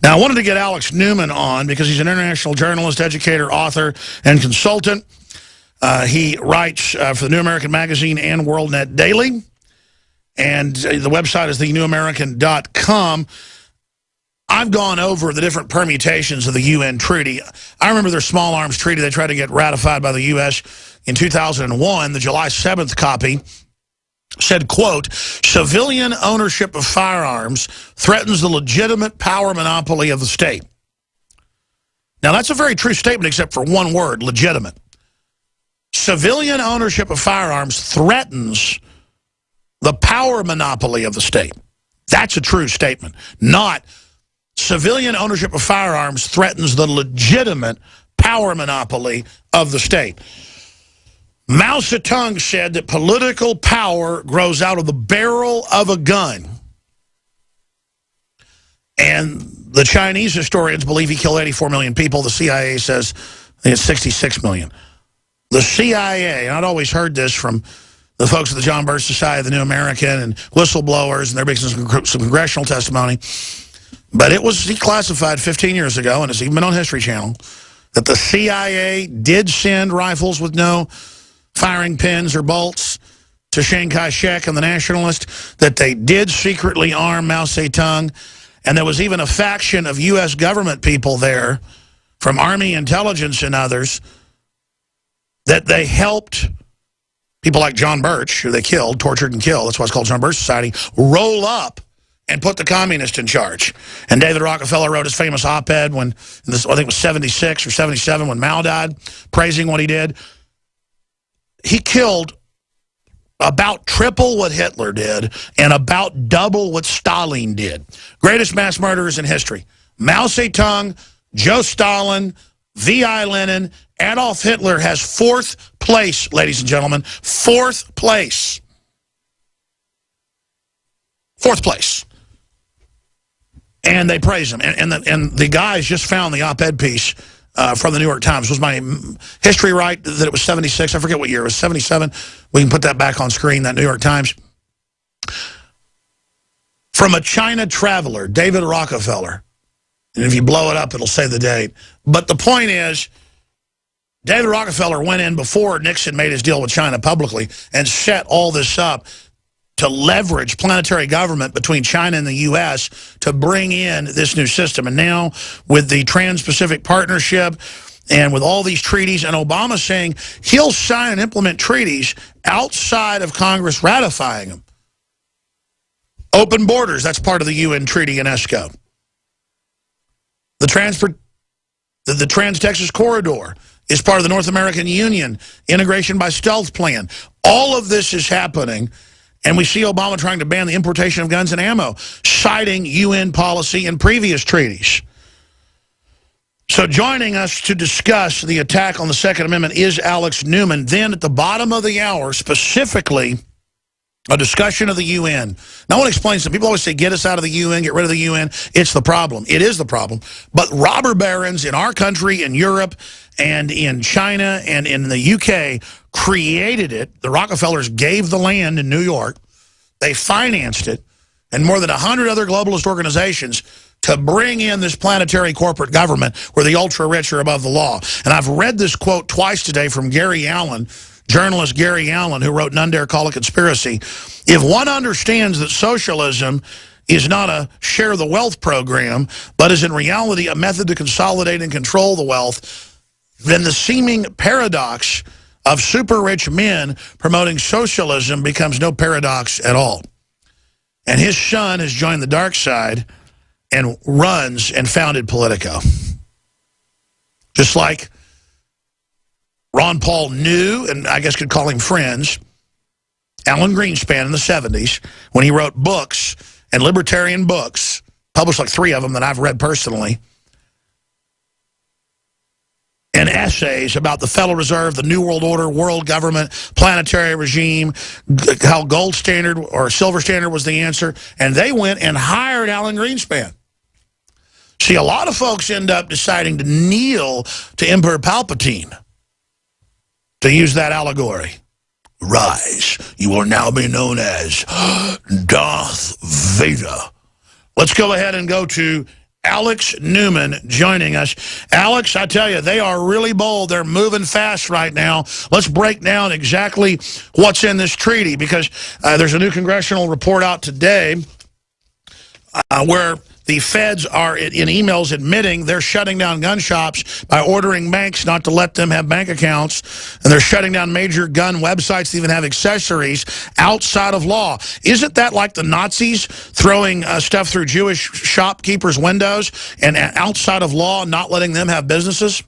Now, I wanted to get Alex Newman on because he's an international journalist, educator, author, and consultant. He writes for the New American Magazine and WorldNet Daily. And the website is thenewamerican.com. I've gone over the different permutations of the UN treaty. I remember their small arms treaty they tried to get ratified by the U.S. in 2001. The July 7th copy said, quote, civilian ownership of firearms threatens the legitimate power monopoly of the state. Now, that's a very true statement except for one word, legitimate. Civilian ownership of firearms threatens the power monopoly of the state. That's a true statement. Not civilian ownership of firearms threatens the legitimate power monopoly of the state. Mao Zedong said that political power grows out of the barrel of a gun. And the Chinese historians believe he killed 84 million people. The CIA says it's 66 million. The CIA, and I'd always heard this from the folks at the John Birch Society, the New American, and whistleblowers, and they're making some congressional testimony. But it was declassified 15 years ago, and it's even been on History Channel, that the CIA did send rifles with no firing pins or bolts to Chiang Kai-shek and the Nationalists, that they did secretly arm Mao Zedong, and there was even a faction of U.S. government people there, from Army intelligence and others, that they helped people like John Birch, who they killed, tortured and killed, that's why it's called John Birch Society, roll up and put the communists in charge. And David Rockefeller wrote his famous op-ed when, I think it was 76 or 77, when Mao died, praising what he did. He killed about triple what Hitler did and about double what Stalin did. Greatest mass murderers in history. Mao Zedong, Joe Stalin, V.I. Lenin, Adolf Hitler has fourth place, ladies and gentlemen. Fourth place. Fourth place. And they praise him. And the guys just found the op-ed piece from the New York Times. Was my history right that it was 76? I forget what year. It was 77. We can put that back on screen, that New York Times. From a China traveler, David Rockefeller. And if you blow it up, it'll say the date. But the point is, David Rockefeller went in before Nixon made his deal with China publicly and set all this up to leverage planetary government between China and the U.S. to bring in this new system. And now, with the Trans-Pacific Partnership and with all these treaties, and Obama saying he'll sign and implement treaties outside of Congress ratifying them. Open borders, that's part of the UN Treaty in ESCO. The Trans-Texas Corridor is part of the North American Union, integration by stealth plan. All of this is happening, and we see Obama trying to ban the importation of guns and ammo, citing UN policy and previous treaties. So joining us to discuss the attack on the Second Amendment is Alex Newman. Then at the bottom of the hour, specifically, a discussion of the UN. Now, I want to explain something. People always say, get us out of the UN, get rid of the UN. It's the problem. It is the problem. But robber barons in our country, in Europe, and in China, and in the UK created it. The Rockefellers gave the land in New York. They financed it. And more than 100 other globalist organizations to bring in this planetary corporate government where the ultra-rich are above the law. And I've read this quote twice today from Gary Allen, journalist Gary Allen, who wrote None Dare Call It Conspiracy. If one understands that socialism is not a share the wealth program, but is in reality a method to consolidate and control the wealth, then the seeming paradox of super rich men promoting socialism becomes no paradox at all. And his son has joined the dark side and runs and founded Politico. Just like Ron Paul knew, and I guess could call him friends, Alan Greenspan in the 70s, when he wrote books and libertarian books, published like 3 of them that I've read personally, and essays about the Federal Reserve, the New World Order, world government, planetary regime, how gold standard or silver standard was the answer, and they went and hired Alan Greenspan. See, a lot of folks end up deciding to kneel to Emperor Palpatine, to use that allegory. Rise, you will now be known as Darth Vader. Let's go ahead and go to Alex Newman joining us. Alex, I tell you, they are really bold. They're moving fast right now. Let's break down exactly what's in this treaty, because there's a new congressional report out today where the feds are in emails admitting they're shutting down gun shops by ordering banks not to let them have bank accounts, and they're shutting down major gun websites that even have accessories outside of law. Isn't that like the Nazis throwing stuff through Jewish shopkeepers' windows and outside of law not letting them have businesses?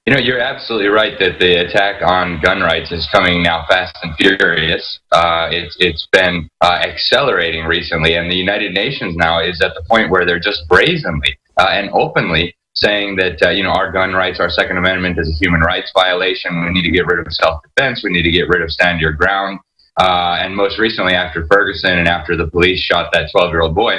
You know, you're absolutely right that the attack on gun rights is coming now fast and furious. It's been accelerating recently, and the United Nations now is at the point where they're just brazenly and openly saying that, you know, our gun rights, our Second Amendment is a human rights violation. We need to get rid of self-defense. We need to get rid of stand your ground. And most recently, after Ferguson and after the police shot that 12-year-old boy,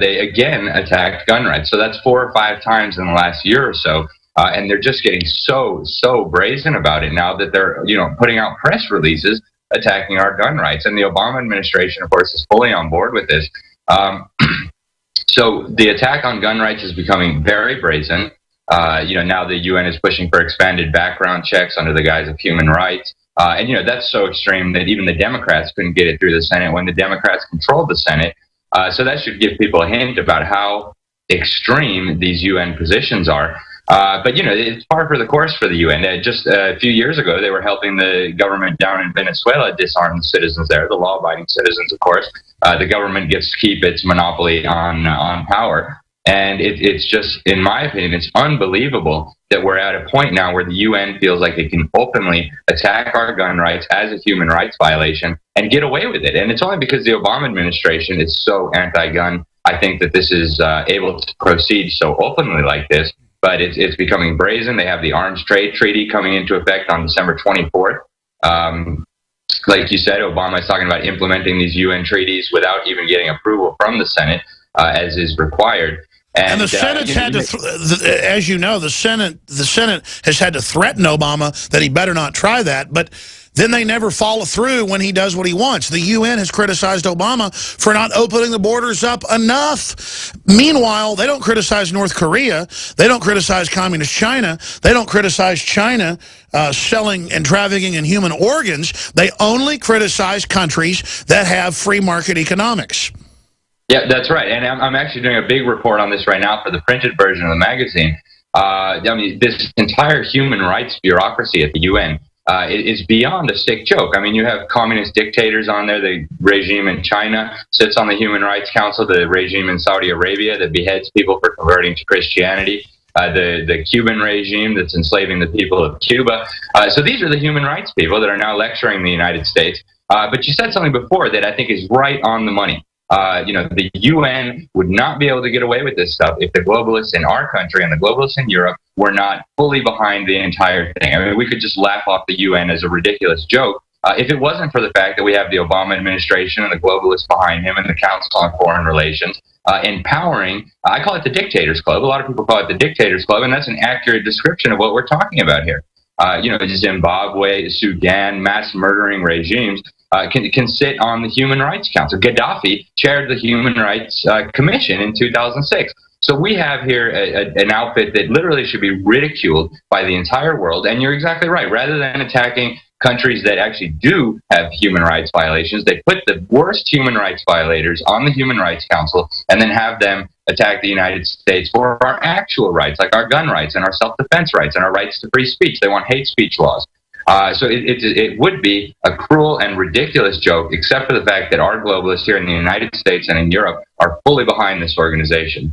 they again attacked gun rights. So that's 4 or 5 times in the last year or so. And they're just getting so brazen about it now that they're, you know, putting out press releases attacking our gun rights. And the Obama administration, of course, is fully on board with this. So the attack on gun rights is becoming very brazen. You know, now the UN is pushing for expanded background checks under the guise of human rights. And, you know, that's so extreme that even the Democrats couldn't get it through the Senate when the Democrats controlled the Senate. So that should give people a hint about how extreme these UN positions are. But, you know, it's par for the course for the UN. Just a few years ago, they were helping the government down in Venezuela disarm the citizens there, the law-abiding citizens, of course. The government gets to keep its monopoly on power. And it's just, in my opinion, it's unbelievable that we're at a point now where the UN feels like it can openly attack our gun rights as a human rights violation and get away with it. And it's only because the Obama administration is so anti-gun, I think, that this is able to proceed so openly like this. But it's becoming brazen. They have the Arms Trade Treaty coming into effect on December 24th. Like you said, Obama is talking about implementing these UN treaties without even getting approval from the Senate, as is required. And the Senate's had to, as you know, the Senate has had to threaten Obama that he better not try that. But then they never follow through when he does what he wants. The UN has criticized Obama for not opening the borders up enough. Meanwhile, they don't criticize North Korea. They don't criticize communist China. They don't criticize China selling and trafficking in human organs. They only criticize countries that have free market economics. Yeah, that's right. And I'm actually doing a big report on this right now for the printed version of the magazine. I mean, this entire human rights bureaucracy at the UN is beyond a sick joke. I mean, you have communist dictators on there. The regime in China sits on the Human Rights Council. The regime in Saudi Arabia that beheads people for converting to Christianity. The Cuban regime that's enslaving the people of Cuba. So these are the human rights people that are now lecturing the United States. But you said something before that I think is right on the money. You know, the UN would not be able to get away with this stuff if the globalists in our country and the globalists in Europe were not fully behind the entire thing. I mean, we could just laugh off the UN as a ridiculous joke if it wasn't for the fact that we have the Obama administration and the globalists behind him and the Council on Foreign Relations empowering, I call it the Dictators Club. A lot of people call it the Dictators Club, and that's an accurate description of what we're talking about here. You know, Zimbabwe, Sudan, mass murdering regimes can sit on the Human Rights Council. Gaddafi chaired the Human Rights Commission in 2006. So we have here an outfit that literally should be ridiculed by the entire world. And you're exactly right. Rather than attacking countries that actually do have human rights violations, they put the worst human rights violators on the Human Rights Council and then have them attack the United States for our actual rights, like our gun rights and our self-defense rights and our rights to free speech. They want hate speech laws. So it would be a cruel and ridiculous joke, except for the fact that our globalists here in the United States and in Europe are fully behind this organization.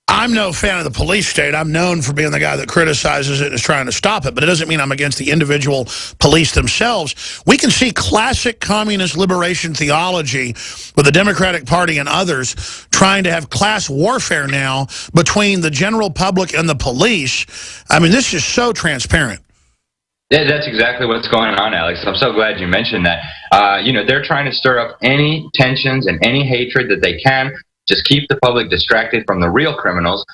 I'm no fan of the police state. I'm known for being the guy that criticizes it and is trying to stop it, but it doesn't mean I'm against the individual police themselves. We can see classic communist liberation theology with the Democratic Party and others trying to have class warfare now between the general public and the police. I mean, this is so transparent. Yeah, that's exactly what's going on, Alex. I'm so glad you mentioned that. You know, they're trying to stir up any tensions and any hatred that they can just keep the public distracted from the real criminals.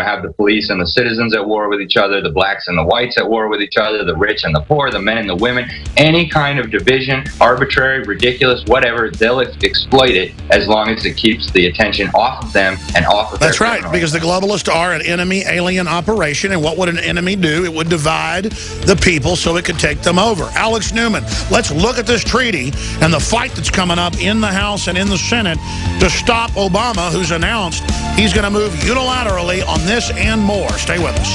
Have the police and the citizens at war with each other, the blacks and the whites at war with each other, the rich and the poor, the men and the women. Any kind of division, arbitrary, ridiculous, whatever, they'll exploit it as long as it keeps the attention off of them and off of That's their right, criminals. because the globalists are an enemy alien operation, and what would an enemy do? It would divide the people so it could take them over. Alex Newman, let's look at this treaty and the fight that's coming up in the House and in the Senate to stop Obama, who's announced he's going to move unilaterally on this and more. Stay with us.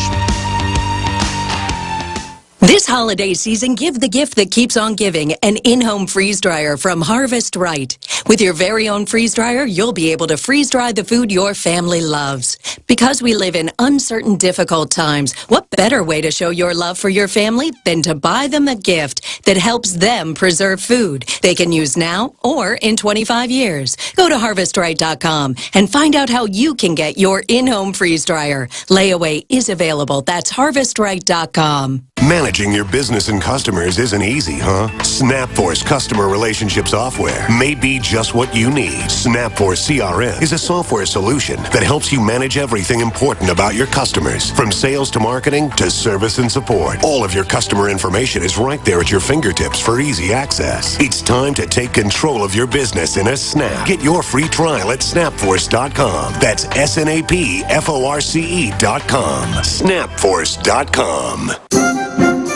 This holiday season, give the gift that keeps on giving, an in-home freeze dryer from Harvest Right. With your very own freeze dryer, you'll be able to freeze dry the food your family loves. Because we live in uncertain, difficult times, what better way to show your love for your family than to buy them a gift that helps them preserve food they can use now or in 25 years. Go to harvestright.com and find out how you can get your in-home freeze dryer. Layaway is available. That's harvestright.com. Managing your business and customers isn't easy, huh? SnapForce Customer Relationship Software may be just what you need. SnapForce CRM is a software solution that helps you manage everything important about your customers, from sales to marketing to service and support. All of your customer information is right there at your fingertips for easy access. It's time to take control of your business in a snap. Get your free trial at snapforce.com. That's SNAPFORCE.com. Snapforce.com.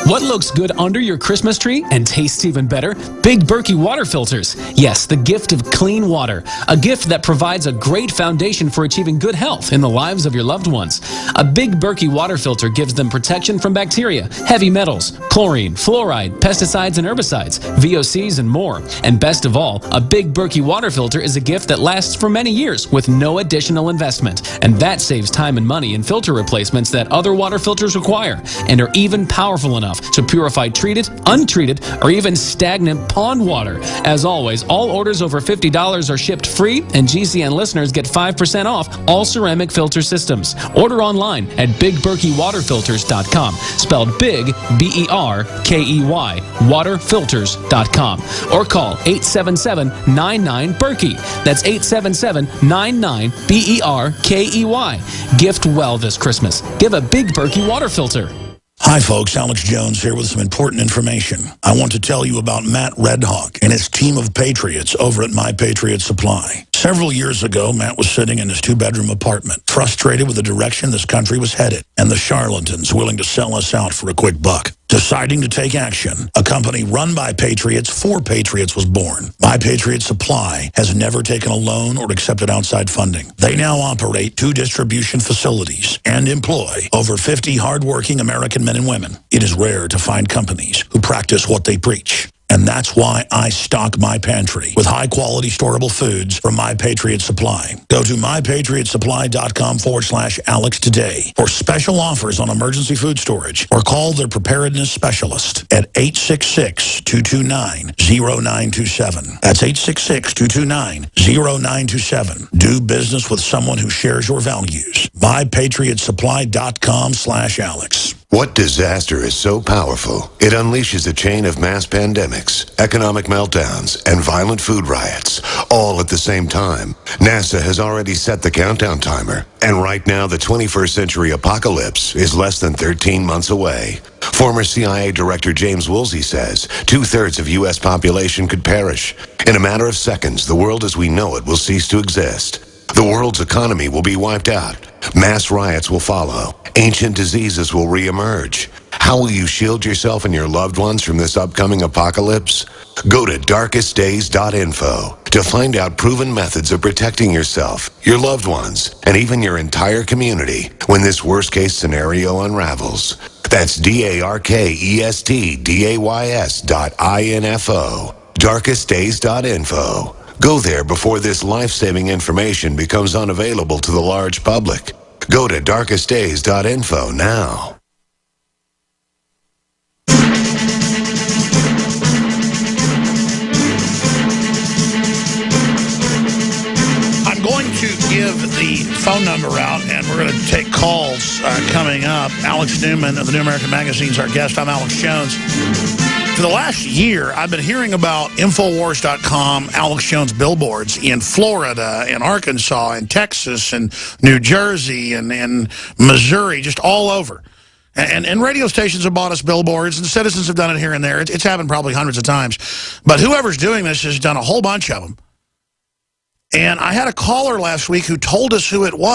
What looks good under your Christmas tree and tastes even better? Big Berkey water filters. Yes, the gift of clean water. A gift that provides a great foundation for achieving good health in the lives of your loved ones. A Big Berkey water filter gives them protection from bacteria, heavy metals, chlorine, fluoride, pesticides and herbicides, VOCs and more. And best of all, a Big Berkey water filter is a gift that lasts for many years with no additional investment. And that saves time and money in filter replacements that other water filters require and are even powerful enough to purify treated, untreated, or even stagnant pond water. As always, all orders over $50 are shipped free, and GCN listeners get 5% off all ceramic filter systems. Order online at BigBerkeyWaterFilters.com, spelled Big, B-E-R-K-E-Y, waterfilters.com, or call 877-99-BERKEY. That's 877-99-B-E-R-K-E-Y. Gift well this Christmas. Give a Big Berkey water filter. Hi, folks. Alex Jones here with some important information. I want to tell you about Matt Redhawk and his team of patriots over at My Patriot Supply. Several years ago, Matt was sitting in his two-bedroom apartment, frustrated with the direction this country was headed and the charlatans willing to sell us out for a quick buck. Deciding to take action, a company run by patriots for patriots was born. My Patriot Supply has never taken a loan or accepted outside funding. They now operate 2 distribution facilities and employ over 50 hardworking American men and women. It is rare to find companies who practice what they preach. And that's why I stock my pantry with high-quality storable foods from My Patriot Supply. Go to mypatriotsupply.com/Alex today for special offers on emergency food storage, or call their preparedness specialist at 866-229-0927. That's 866-229-0927. Do business with someone who shares your values. mypatriotsupply.com/Alex. What disaster is so powerful? It unleashes a chain of mass pandemics, economic meltdowns, and violent food riots, all at the same time. NASA has already set the countdown timer, and right now the 21st century apocalypse is less than 13 months away. Former CIA Director James Woolsey says 2/3 of U.S. population could perish. In a matter of seconds, the world as we know it will cease to exist. The world's economy will be wiped out. Mass riots will follow. Ancient diseases will reemerge. How will you shield yourself and your loved ones from this upcoming apocalypse? Go to darkestdays.info to find out proven methods of protecting yourself, your loved ones, and even your entire community when this worst-case scenario unravels. That's darkestdays.info. darkestdays.info. Go there before this life-saving information becomes unavailable to the large public. Go to darkestdays.info now. I'm going to give the phone number out, and we're going to take calls coming up. Alex Newman of the New American Magazine is our guest. I'm Alex Jones. For the last year, I've been hearing about Infowars.com, Alex Jones billboards in Florida and Arkansas and Texas and New Jersey and Missouri, just all over. And radio stations have bought us billboards, and citizens have done it here and there. It's happened probably hundreds of times. But whoever's doing this has done a whole bunch of them. And I had a caller last week who told us who it was.